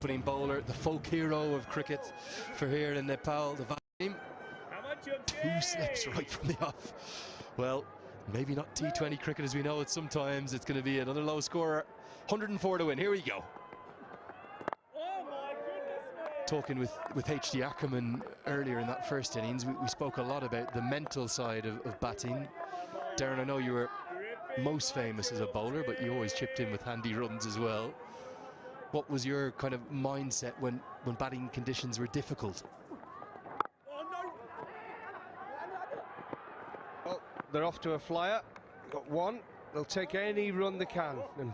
opening bowler, the folk hero of cricket for here in Nepal, the team. 2 slips right from the off. Well, maybe not T20 cricket as we know it sometimes. It's going to be another low scorer. 104 to win. Here we go. Talking with H.D. Ackerman earlier in that first innings, we spoke a lot about the mental side of batting. Darren, I know you were most famous as a bowler, but you always chipped in with handy runs as well. What was your kind of mindset when batting conditions were difficult? Well, they're off to a flyer. Got one. They'll take any run they can and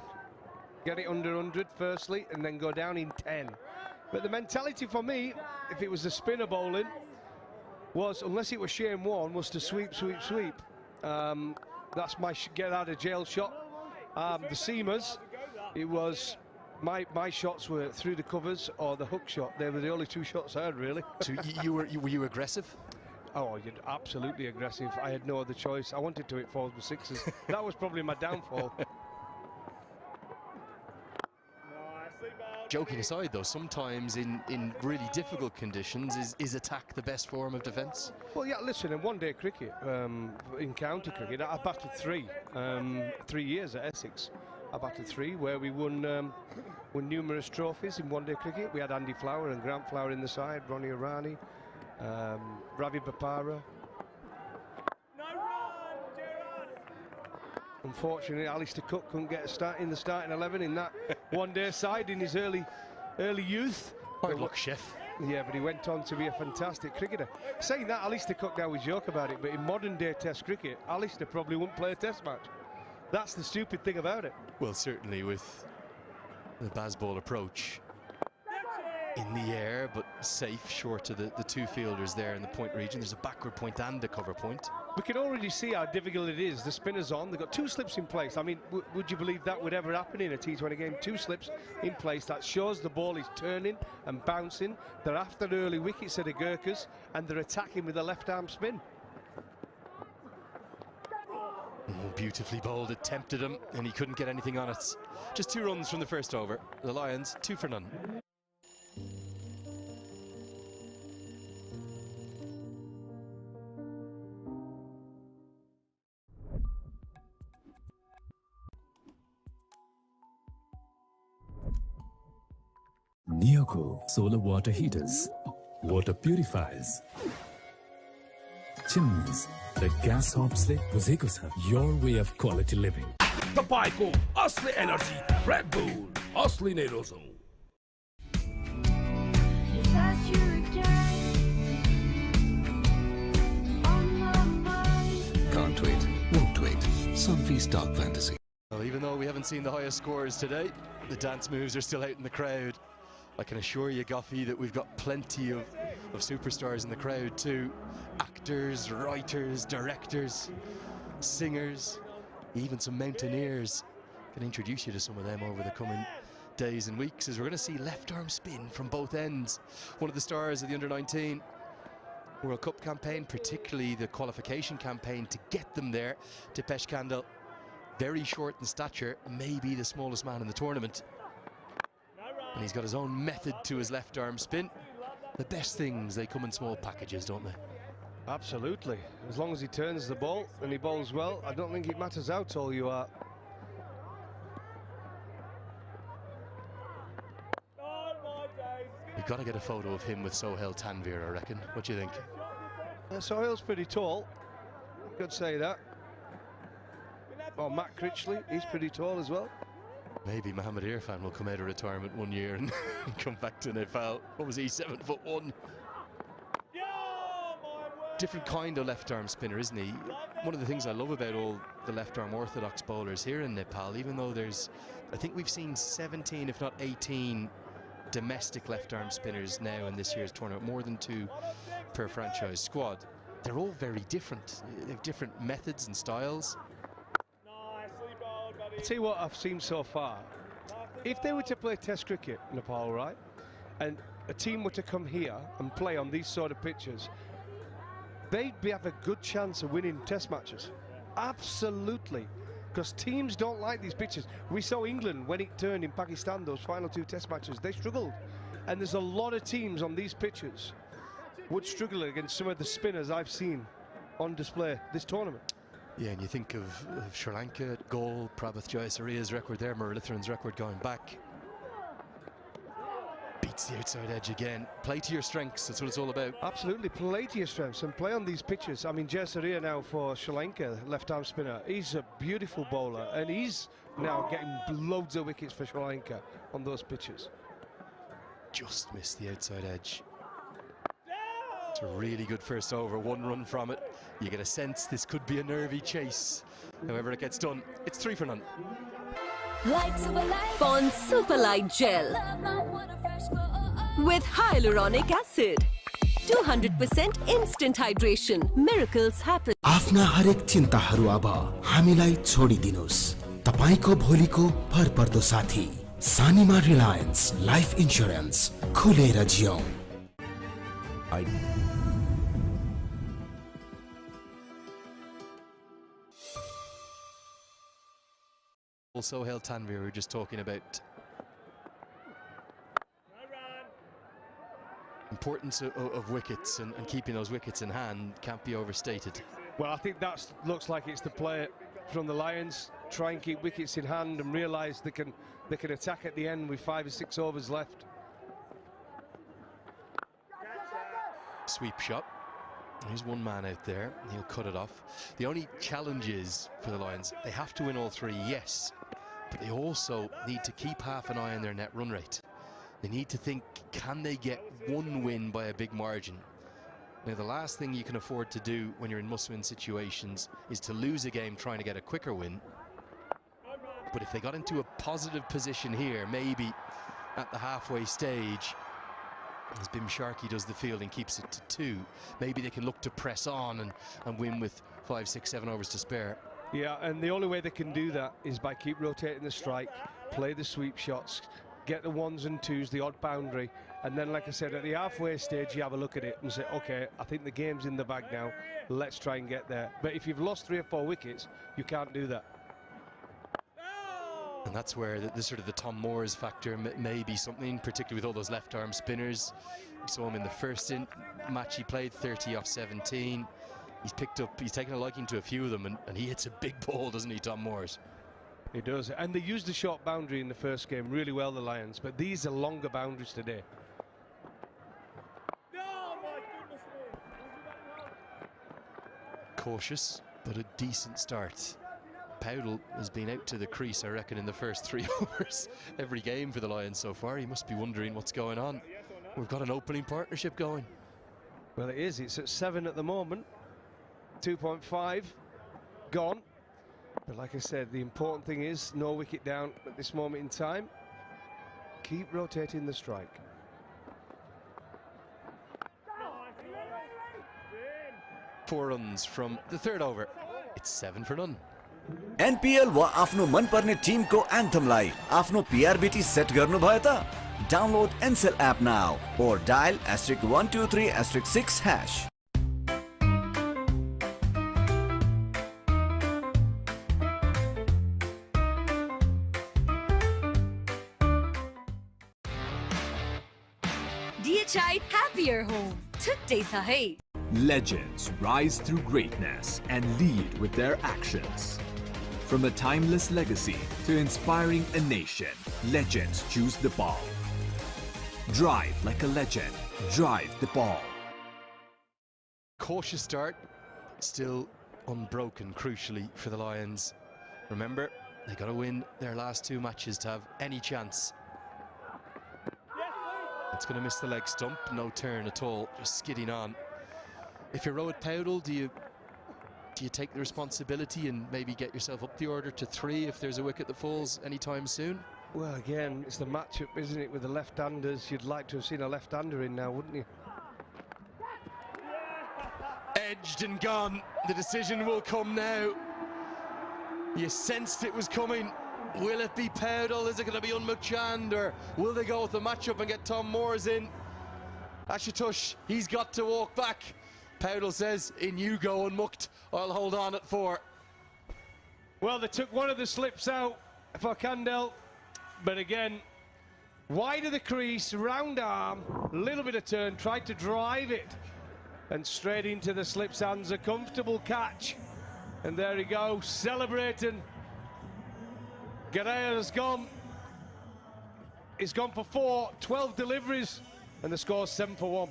get it under 100 firstly, and then go down in 10. But the mentality for me, if it was the spinner bowling, was, unless it was Shane Warne, was to sweep, sweep, sweep. That's my get out of jail shot. The seamers, it was my shots were through the covers or the hook shot. They were the only 2 shots I had, really. So were you aggressive? Oh, you're absolutely aggressive. I had no other choice. I wanted to hit 4s with 6s. That was probably my downfall. Joking aside, though, sometimes in really difficult conditions, is attack the best form of defence? Well, yeah, listen, in one-day cricket, in county cricket, I batted 3. 3 years at Essex. I batted 3, where we won numerous trophies in one-day cricket. We had Andy Flower and Grant Flower in the side, Ronnie Irani, Ravi Bapara. Unfortunately, Alistair Cook couldn't get a start in the starting 11 in that one-day side in his early youth. Hard luck, chef. Yeah, but he went on to be a fantastic cricketer. Saying that, Alistair Cook, now we joke about it, but in modern-day Test cricket, Alistair probably wouldn't play a Test match. That's the stupid thing about it. Well, certainly with the Bazball approach, in the air, but safe, short of the 2 fielders there in the point region. There's a backward point and a cover point. We can already see how difficult it is. The spinner's on. They've got 2 slips in place. I mean, would you believe that would ever happen in a T20 game? 2 slips in place. That shows the ball is turning and bouncing. They're after early wickets at the Gurkhas, and they're attacking with a left-arm spin. Oh, beautifully bowled. It tempted him, and he couldn't get anything on it. Just 2 runs from the first over. The Lions, 2 for none. Neoco solar water heaters, water purifiers, chimneys, the gas hobs le buzekosa. Your way of quality living. Tapayko Asli Energy Red Bull Asli Nerozo. Can't wait, won't wait. Sunfeast Dark Fantasy. Well, even though we haven't seen the highest scores today, the dance moves are still out in the crowd. I can assure you, Goffey, that we've got plenty of superstars in the crowd too. Actors, writers, directors, singers, even some mountaineers. Can introduce you to some of them over the coming days and weeks, as we're going to see left arm spin from both ends. One of the stars of the under-19 World Cup campaign, particularly the qualification campaign to get them there. Dipesh Kandal, very short in stature, maybe the smallest man in the tournament. And he's got his own method to his left arm spin. The best things, they come in small packages, don't they? Absolutely. As long as he turns the ball and he bowls well, I don't think it matters how tall you are. We've got to get a photo of him with Sohail Tanvir, I reckon. What do you think? Sohail's pretty tall. I could say that. Or Matt Critchley, he's pretty tall as well. Maybe Mohammad Irfan will come out of retirement one year and come back to Nepal. What was he, 7'1"? Different kind of left arm spinner, isn't he? One of the things I love about all the left arm orthodox bowlers here in Nepal, even though I think we've seen 17 if not 18 domestic left arm spinners now in this year's tournament, more than 2 per franchise squad. They're all very different. They have different methods and styles. I'll tell you what I've seen so far. If they were to play Test cricket, Nepal, right, and a team were to come here and play on these sort of pitches, they'd have a good chance of winning Test matches. Absolutely. because teams don't like these pitches. We saw England when it turned in Pakistan, those final 2 test matches, they struggled. And there's a lot of teams on these pitches would struggle against some of the spinners I've seen on display this tournament. Yeah, and you think of Sri Lanka, goal, Prabhat Jayasuriya's record there, Muralitharan's record going back. Beats the outside edge again. Play to your strengths, that's what it's all about. Absolutely, play to your strengths and play on these pitches. I mean, Jayasuriya now for Sri Lanka, left-arm spinner, he's a beautiful bowler, and he's now getting loads of wickets for Sri Lanka on those pitches. Just missed the outside edge. It's a really good first over, 1 run from it. You get a sense this could be a nervy chase. However it gets done, it's 3 for none. Pond Super Light Gel with hyaluronic acid. 200% instant hydration. Miracles happen. आफ्ना हरेक चिन्ताहरू अब हामीलाई छोडिदिनुस्। तपाईको भोलिको भरपर्दो साथी सानीमा Reliance life insurance, खुलेर जियौं। Also Sohail Tanvir, we were just talking about. Importance of wickets and keeping those wickets in hand can't be overstated. Well, I think that looks like it's the play from the Lions. Try and keep wickets in hand and realise they can attack at the end with 5 or 6 overs left. Sweep shot. There's one man out there. He'll cut it off. The only challenge is for the Lions, they have to win all 3, yes, but they also need to keep half an eye on their net run rate. They need to think, can they get 1 win by a big margin? Now, the last thing you can afford to do when you're in must-win situations is to lose a game trying to get a quicker win. But if they got into a positive position here, maybe at the halfway stage, as Bim Sharkey does the fielding, keeps it to 2, maybe they can look to press on and win with 5, 6, 7 overs to spare. Yeah, and the only way they can do that is by keep rotating the strike, play the sweep shots, get the 1s and 2s, the odd boundary, and then, like I said, at the halfway stage you have a look at it and say, okay, I think the game's in the bag now, let's try and get there. But if you've lost 3 or 4 wickets, you can't do that. And that's where the sort of the Tom Moores factor may be something, particularly with all those left-arm spinners. We saw him in the first match he played, 30 off 17. He's taken a liking to a few of them, and he hits a big ball, doesn't he, Tom Moores? He does, and they used the short boundary in the first game really well, the Lions, but these are longer boundaries today. Cautious, but a decent start. Powdell has been out to the crease, I reckon, in the first 3 overs every game for the Lions so far. He must be wondering what's going on. We've got an opening partnership going. Well, it is. It's at 7 at the moment. 2.5 gone. But like I said, the important thing is no wicket down at this moment in time. Keep rotating the strike. Four runs from the 3rd over. It's 7 for none. NPL वा आफ्नो मनपर्ने Timko एन्थमलाई आफ्नो PRBT set गर्नुभयो त? Download Ncell app now or dial *123*6#. DHI Happier Home. Today sahi. Legends rise through greatness and lead with their actions. From a timeless legacy to inspiring a nation, legends choose the ball. Drive like a legend. Drive the ball. Cautious start, still unbroken, crucially, for the Lions. Remember, they got to win their last 2 matches to have any chance. It's going to miss the leg stump, no turn at all, just skidding on. If you're Rohit Powdell, do you take the responsibility and maybe get yourself up the order to 3 if there's a wicket that falls anytime soon? Well, again, it's the matchup, isn't it, with the left-handers. You'd like to have seen a left-hander in now, wouldn't you? Edged and gone. The decision will come now. You sensed it was coming. Will it be Powdell? Is it going to be Unmukhchand, or will they go with the matchup and get Tom Moores in? Ashutosh, he's got to walk back. Powdell says, in you go, Unmukht. I'll hold on at 4. Well, they took one of the slips out for Kandel, but again, wide of the crease, round arm, little bit of turn, tried to drive it, and straight into the slip's hands, a comfortable catch. And there he goes, celebrating. Guerrero's gone. He's gone for 4, 12 deliveries, and the score's 7 for 1.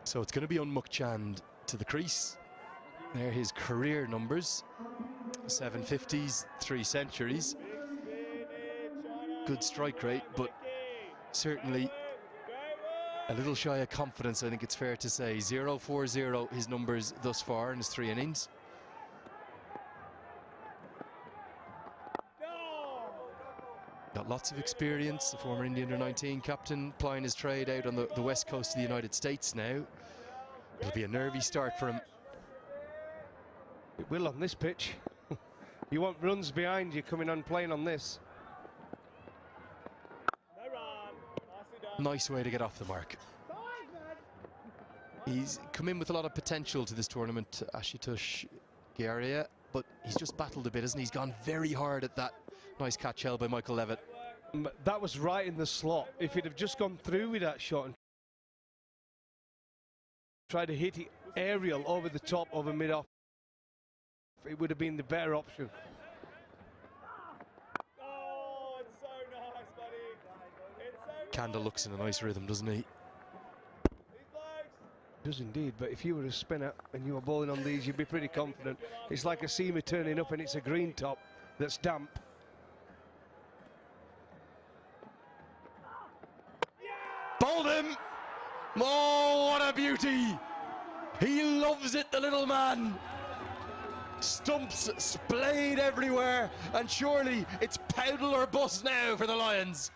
So it's going to be Unmukhchand to the crease. They're his career numbers. 750s, 3 centuries. Good strike rate, but certainly a little shy of confidence, I think it's fair to say. 0-4-0 his numbers thus far in his 3 innings. Got lots of experience, the former Indian under-19 captain, plying his trade out on the west coast of the United States now. It'll be a nervy start for him. It will on this pitch. You want runs behind you coming on playing on this. Nice way to get off the mark. He's come in with a lot of potential to this tournament, Ashutosh Giaria, but he's just battled a bit, hasn't he? He's gone very hard at that nice catch held by Michael Levitt. That was right in the slot. If he'd have just gone through with that shot and tried to hit it aerial over the top of a mid-off, it would have been the better option. Oh, it's so nice, buddy. It's so Kandel looks in a nice rhythm, doesn't he? Does indeed, but if you were a spinner and you were bowling on these, you'd be pretty confident. It's like a seamer turning up and it's a green top that's damp. Bowled him! Oh, what a beauty! He loves it, the little man! Stumps splayed everywhere, and surely it's paddle or bust now for the Lions.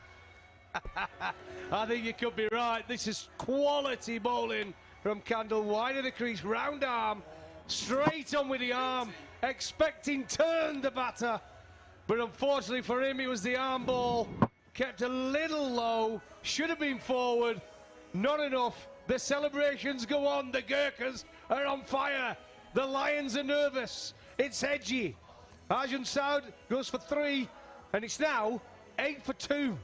I think you could be right. This is quality bowling from Kandel, wide of the crease, round arm, straight on with the arm, expecting turn the batter, but unfortunately for him it was the arm ball, kept a little low, should have been forward, not enough. The celebrations go on, the Gurkhas are on fire, the Lions are nervous, it's edgy. Arjun Saud goes for 3, and it's now 8 for 2.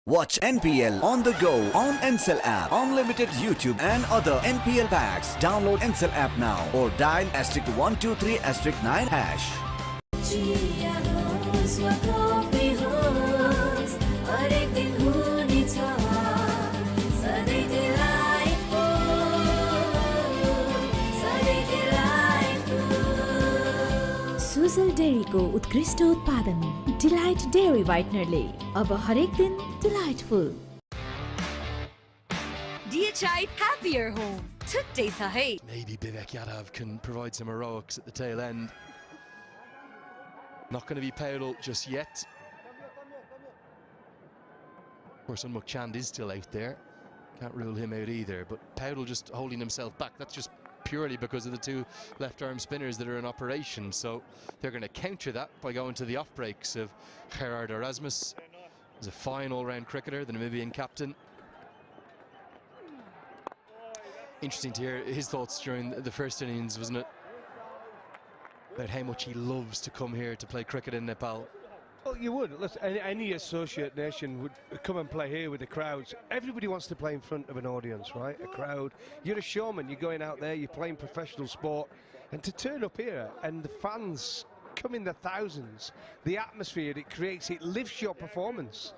Watch NPL on the go on Ncell app, unlimited YouTube and other NPL packs. Download Ncell app now or dial *123*9#. Sujal डेरीको उत्कृष्ट उत्पादन delight dairy व्हाइटनरले अब हरेक दिन delightful. DHI happier home. Today sahe. Maybe Vivek Yadav can provide some heroics at the tail end. Not going to be Paudel just yet. Of course, Unmukhchand is still out there. Can't rule him out either. But Paudel just holding himself back. That's just purely because of the 2 left-arm spinners that are in operation. So they're going to counter that by going to the off breaks of Gerard Erasmus. He's a fine all-round cricketer, the Namibian captain. Interesting to hear his thoughts during the first innings, wasn't it? About how much he loves to come here to play cricket in Nepal. Well, you would. Listen, any associate nation would come and play here with the crowds. Everybody wants to play in front of an audience, right? A crowd. You're a showman. You're going out there. You're playing professional sport. And to turn up here and the fans come in the thousands, the atmosphere it creates, it lifts your performance.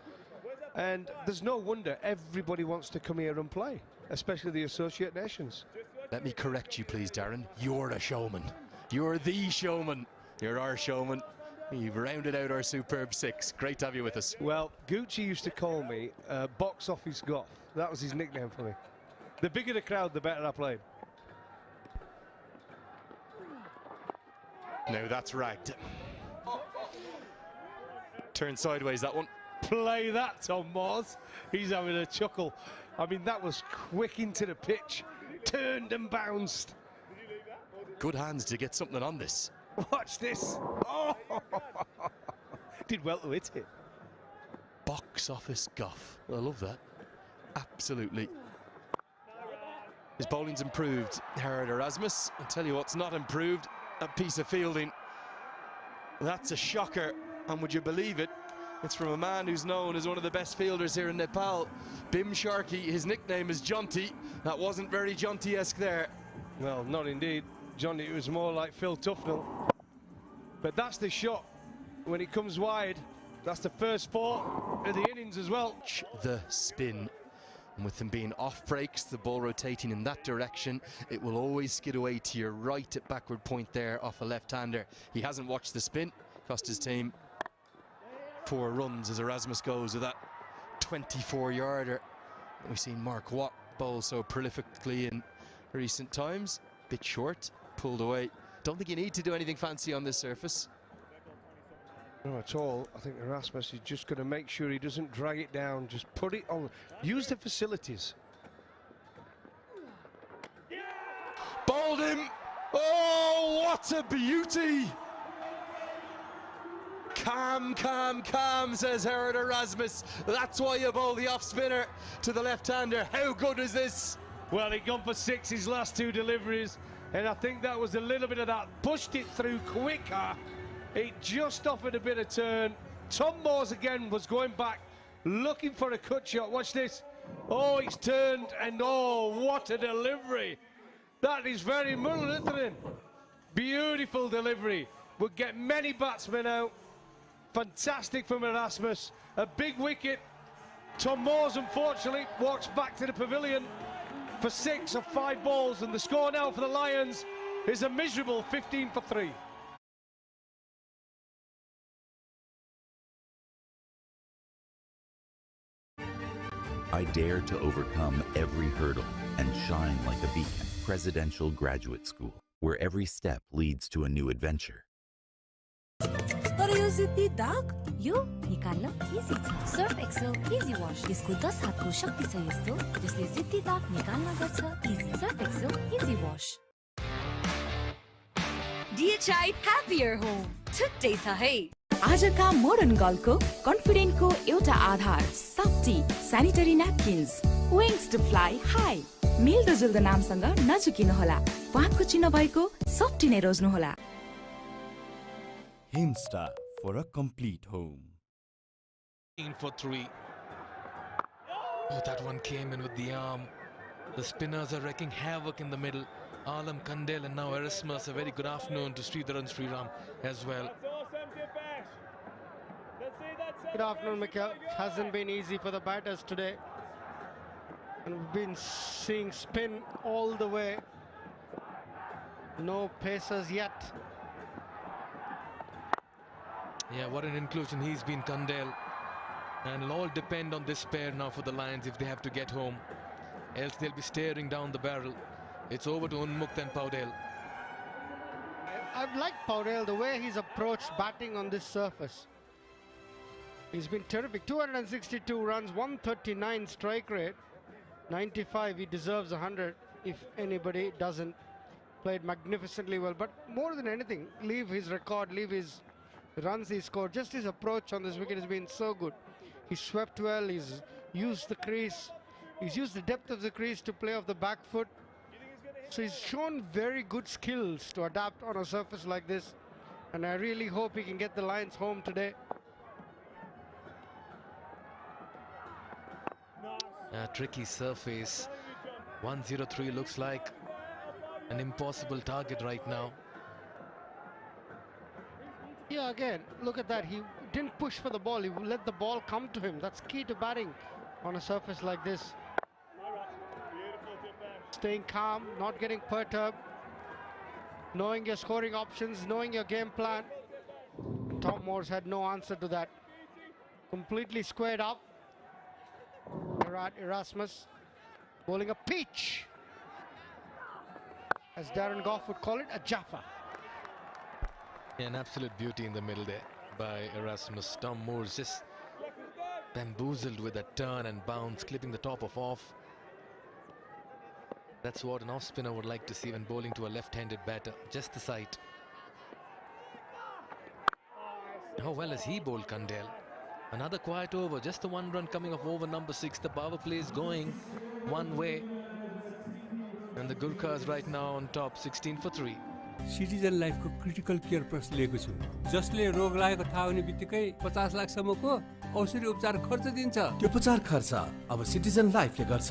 And there's no wonder everybody wants to come here and play, especially the associate nations. Let me correct you, please, Darren. You're a showman. You're the showman. You're our showman. You've rounded out our superb six. Great to have you with us. Well, Gucci used to call me box office goth. That was his nickname for me. The bigger the crowd, the better I played. No, that's ragged. Turn sideways, that one. Play that, Tom Moores. He's having a chuckle. I mean, that was quick into the pitch. Turned and bounced. Good hands to get something on this. Watch this. Oh! Did well to hit it. Box office guff. I love that. Absolutely. His bowling's improved. Harold Erasmus. I'll tell you what's not improved. A piece of fielding. That's a shocker. And would you believe it? It's from a man who's known as one of the best fielders here in Nepal. Bim Sharkey. His nickname is Jonty. That wasn't very Jonty-esque there. Well, not indeed. Johnny, it was more like Phil Tufnell. But that's the shot when it comes wide. That's the first four of the innings as well. The spin. And with them being off breaks, the ball rotating in that direction, it will always skid away to your right at backward point there off a left-hander. He hasn't watched the spin. Cost his team 4 runs as Erasmus goes with that 24-yarder. We've seen Mark Watt bowl so prolifically in recent times. Bit short, pulled away. Don't think you need to do anything fancy on this surface. No, at all. I think Erasmus is just going to make sure he doesn't drag it down. Just put it on. Use the facilities. Bowled him. Oh, what a beauty. Calm, calm, calm, says Harold Erasmus. That's why you bowl the off-spinner to the left-hander. How good is this? Well, he'd gone for 6 his last 2 deliveries, and I think that was a little bit of that. Pushed it through quicker. It just offered a bit of turn. Tom Moores again was going back, looking for a cut shot. Watch this. Oh, it's turned, and oh, what a delivery. That is very Mullithrin. Beautiful delivery. Would get many batsmen out. Fantastic from Erasmus. A big wicket. Tom Moores, unfortunately, walks back to the pavilion for 6 of 5 balls, and the score now for the Lions is a miserable 15 for 3. I dare to overcome every hurdle and shine like a beacon. Presidential Graduate School, where every step leads to a new adventure. तर यो जिद्दी दाग यो निकाल्न easy छ Surf Excel easy wash यसको 10 हातको शक्ति छ यस्तो जसले जिद्दी दाग निकाल्न गर्छ easy Surf Excel easy wash DHI Happier Home छुट्टै छ है आजका मोडर्न गर्लको कन्फिडेन्टको एउटा आधार Softy sanitary napkins wings to fly high मिल्दोजुल्दो नामसँग नझुकिनुहोला पातको चिन्ह भएको सफ्टी नै रोज्नुहोला Himsta for a complete home. For 3. Oh, that one came in with the arm. The spinners are wreaking havoc in the middle. Alam Kandel and now Erasmus. A very good afternoon to Sridharan Sriram as well. Good afternoon, Mikhail. It hasn't been easy for the batters today. And we've been seeing spin all the way. No pacers yet. Yeah, what an inclusion he's been, Kandel. And it'll all depend on this pair now for the Lions if they have to get home. Else they'll be staring down the barrel. It's over to Unmukt and Paudel. I've liked Paudel, the way he's approached batting on this surface. He's been terrific. 262 runs, 139 strike rate. 95, he deserves 100 if anybody doesn't. Played magnificently well, but more than anything, leave his record, leave his runs he scored. Just his approach on this wicket has been so good. He swept well, he's used the crease, he's used the depth of the crease to play off the back foot. So he's shown very good skills to adapt on a surface like this. And I really hope he can get the Lions home today. A tricky surface. 103 looks like an impossible target right now. Yeah, again, look at that. He didn't push for the ball. He let the ball come to him. That's key to batting on a surface like this. Staying calm, not getting perturbed, knowing your scoring options, knowing your game plan. Tom Morse had no answer to that. Completely squared up. Erasmus bowling a peach, as Darren Gough would call it, a Jaffa. Yeah, an absolute beauty in the middle there by Erasmus. Tom Morse just bamboozled with a turn and bounce, clipping the top of off. That's what an off spinner would like to see when bowling to a left-handed batter. Just the sight. How well has he bowled, Kandel? Another quiet over, just the one run coming off over number 6. The power play is going one way. And the Gurkhas right now on top, 16 for 3. Citizen लाइफको critical care plus लिएको छु, जसले रोग लागेको थाहा हुने बित्तिकै 50 लाखसम्मको औषधि उपचार खर्च दिन्छ। त्यो उपचार खर्च अब सिटिजन लाइफले गर्छ।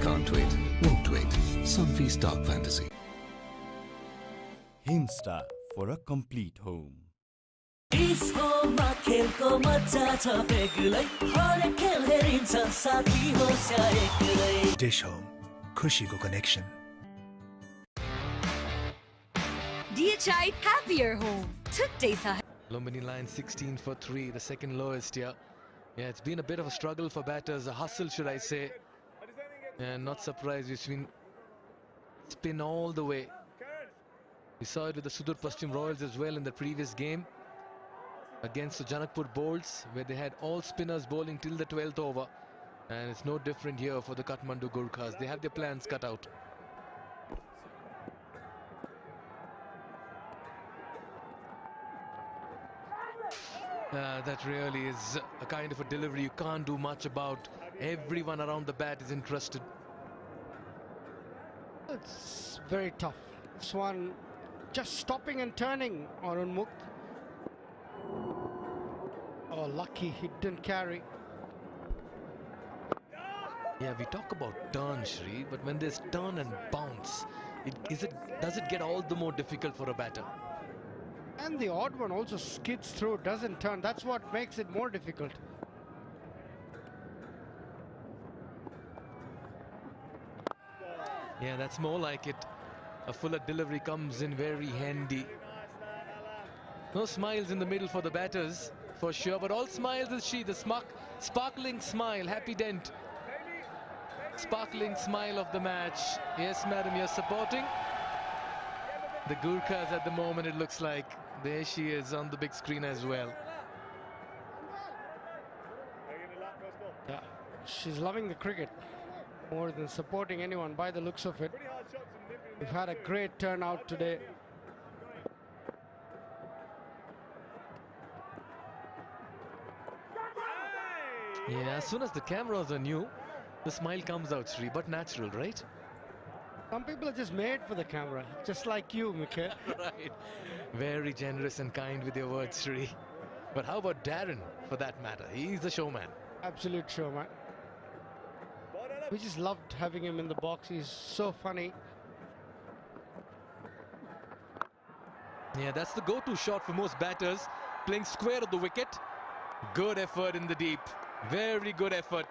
Can't wait, won't wait. Sunfeast Dark Fantasy. Himstar for a complete home. Dish Home, खुशीको connection. DHI Happier Home. Lumbini line 16 for 3, the second lowest here. Yeah, it's been a bit of a struggle for batters, a hustle should I say. And not surprised, we've seen spin all the way. We saw it with the Sudur Paschim Royals as well in the previous game against the Janakpur Bolts, where they had all spinners bowling till the 12th over. And it's no different here for the Kathmandu Gurkhas. They have their plans cut out. That really is a kind of a delivery you can't do much about. Everyone around the bat is interested. It's very tough. This one just stopping and turning on Unmukt. Oh, lucky he didn't carry. Yeah, we talk about turn, Shri, but when there's turn and bounce, does it get all the more difficult for a batter? And the odd one also skids through, doesn't turn. That's what makes it more difficult. Yeah, that's more like it. A fuller delivery comes in very handy. No smiles in the middle for the batters, for sure, but all smiles is she, the sparkling smile, happy dent. Sparkling smile of the match. Yes, madam, you're supporting the Gurkhas at the moment, it looks like. There she is on the big screen as well. Yeah, she's loving the cricket more than supporting anyone by the looks of it. We've had a great turnout today. Yeah, as soon as the cameras are new, the smile comes out, Sri, but natural, right? Some people are just made for the camera, just like you, Mikhail. Right. Very generous and kind with your words, Sri. But how about Darren, for that matter? He's a showman. Absolute showman. We just loved having him in the box. He's so funny. Yeah, that's the go-to shot for most batters. Playing square of the wicket. Good effort in the deep. Very good effort.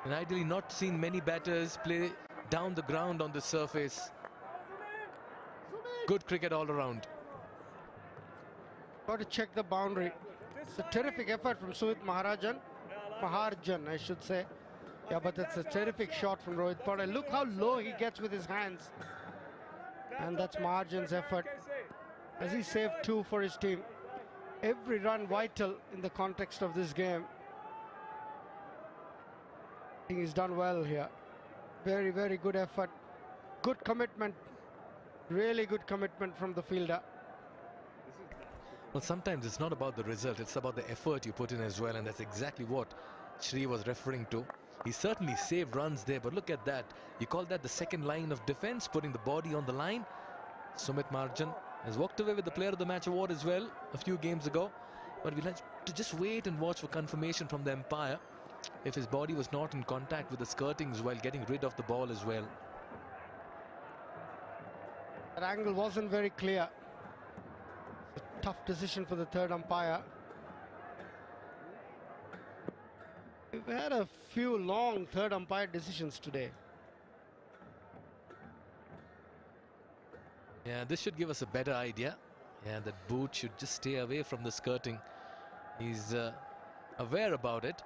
And ideally not seen many batters play down the ground on the surface. Good cricket all around. Got to check the boundary. It's a terrific effort from Sumit Maharjan, I should say. Yeah, but it's a terrific shot from Rohit Patel. Look how low he gets with his hands. And that's Maharjan's effort, as he saved 2 for his team. Every run vital in the context of this game. I think he's done well here. Very, very good effort. Good commitment. Really good commitment from the fielder. Well, sometimes it's not about the result, it's about the effort you put in as well, and that's exactly what Shri was referring to. He certainly saved runs there, but look at that. You call that the second line of defense, putting the body on the line. Sumit Maharjan has walked away with the Player of the Match award as well a few games ago, but we'd like to just wait and watch for confirmation from the umpire if his body was not in contact with the skirtings while getting rid of the ball as well. That angle wasn't very clear. It's a tough decision for the third umpire. We've had a few long third umpire decisions today. Yeah, this should give us a better idea. Yeah, that boot should just stay away from the skirting. He's aware about it.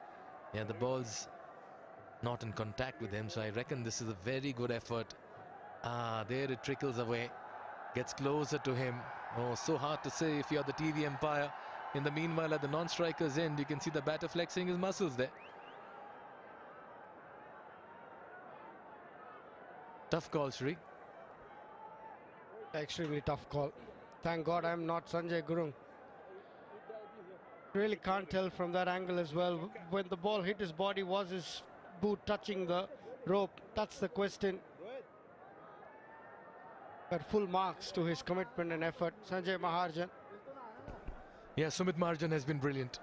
Yeah, the ball's not in contact with him, so I reckon this is a very good effort. Ah, there it trickles away. Gets closer to him. Oh, so hard to say if you're the TV umpire. In the meanwhile, at the non-striker's end, you can see the batter flexing his muscles there. Tough call, Sri. Extremely tough call. Thank God I'm not Sanjay Gurung. Really can't tell from that angle as well. When the ball hit his body, was his boot touching the rope? That's the question. But full marks to his commitment and effort. Sanjay Maharjan. Yeah, Sumit Maharjan has been brilliant.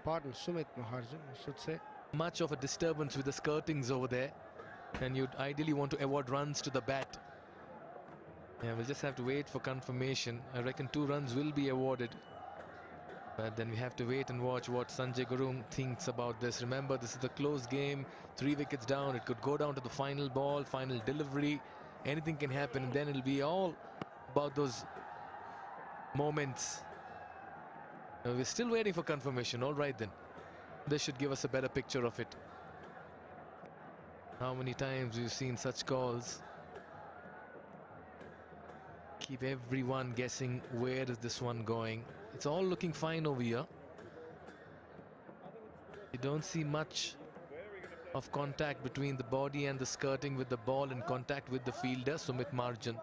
Pardon, Sumit Maharjan, I should say. Much of a disturbance with the skirtings over there. And you'd ideally want to award runs to the bat. Yeah, we'll just have to wait for confirmation. I reckon 2 runs will be awarded. But then we have to wait and watch what Sanjay Gurung thinks about this. Remember, this is a close game. 3 wickets down. It could go down to the final ball, final delivery. Anything can happen, and then it'll be all about those moments. We're still waiting for confirmation. All right then. This should give us a better picture of it. How many times we've seen such calls? Keep everyone guessing where is this one going. It's all looking fine over here. You don't see much of contact between the body and the skirting, with the ball in contact with the fielder, Sumit Maharjan.